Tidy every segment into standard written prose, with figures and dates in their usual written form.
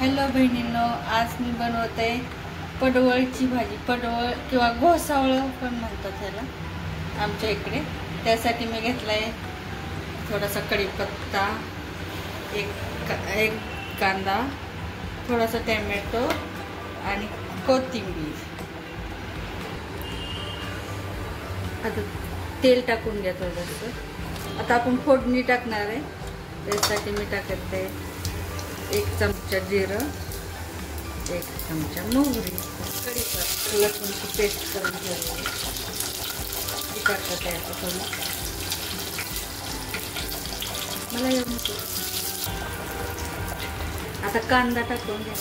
Hello बहिणींनो, आज मी बनवते पडवळची भाजी. पडवळ किंवा घोसावळ पण म्हणतात ह्याला आमच्या इकडे. त्यासाठी मी घेतला आहे थोडासा कढीपत्ता, एक कांदा, थोडासा टॅमॅटो आणि कोथिंबीर. आता तेल टाकून घ्या थोडंसं. आता आपण फोडणी टाकणार आहे. त्यासाठी मी टाकत आहे 1 चमचा जिरं, 1 चमचा मोहरी, कढीपत्ता, लसूणची पेस्ट करून ठेवली. टाकत आहे आता थोडं. मला येऊन आता कांदा टाकून घ्या.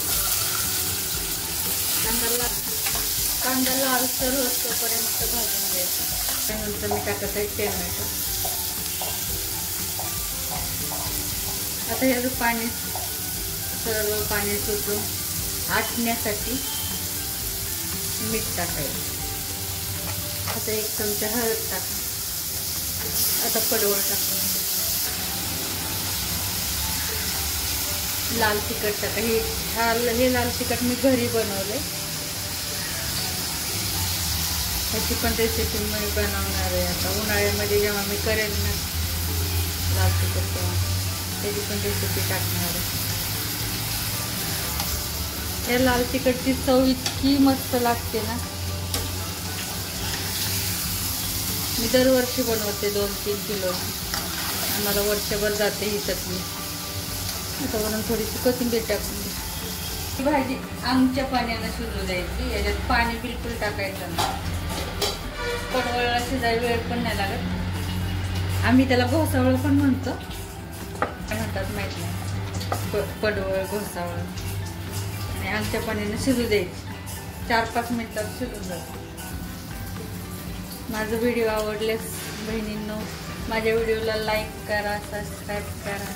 कांदा लालसर होतोपर्यंत भाजून घ्यायचा. त्यानंतर मी टाकत आहे टोमॅटो. आता याचं पाणी सर्व पाणी सुटून आटण्यासाठी मीठ टाकायचं. आता 1 चमचा हळद टाका. आता पडवळ टाका. लाल तिखट टाका. हे लाल तिखट मी घरी बनवले. ह्याची पण रेसिपी मी बनवणार आहे आता उन्हाळ्यामध्ये जेव्हा मी करेन ना लाल तिखट, तेव्हा त्याची पण रेसिपी टाकणार आहे. या लाल तिखटची चव इतकी मस्त लागते ना. मी दरवर्षी बनवते 2-3 किलो. आम्हाला वर्षभर जाते ही चटणी. आता वरून थोडीशी कोथिंबीर टाकून घ्या. ही भाजी आमच्या पाण्यानं शिजू द्यायची. याच्यात पाणी बिलकुल टाकायचं नाही. पडवळला शिजायला वेळ पण नाही लागत. आम्ही त्याला घोसावळ पण म्हणतो. काय म्हणतात माहीत नाही. पडवळ, घोसावळ. आणि आमच्या पाण्यानं शिजू द्यायची. 4-5 मिनिटात शिजून जातं. माझं व्हिडिओ आवडल्यास बहिणींनो माझ्या व्हिडिओला लाईक करा, सबस्क्राईब करा.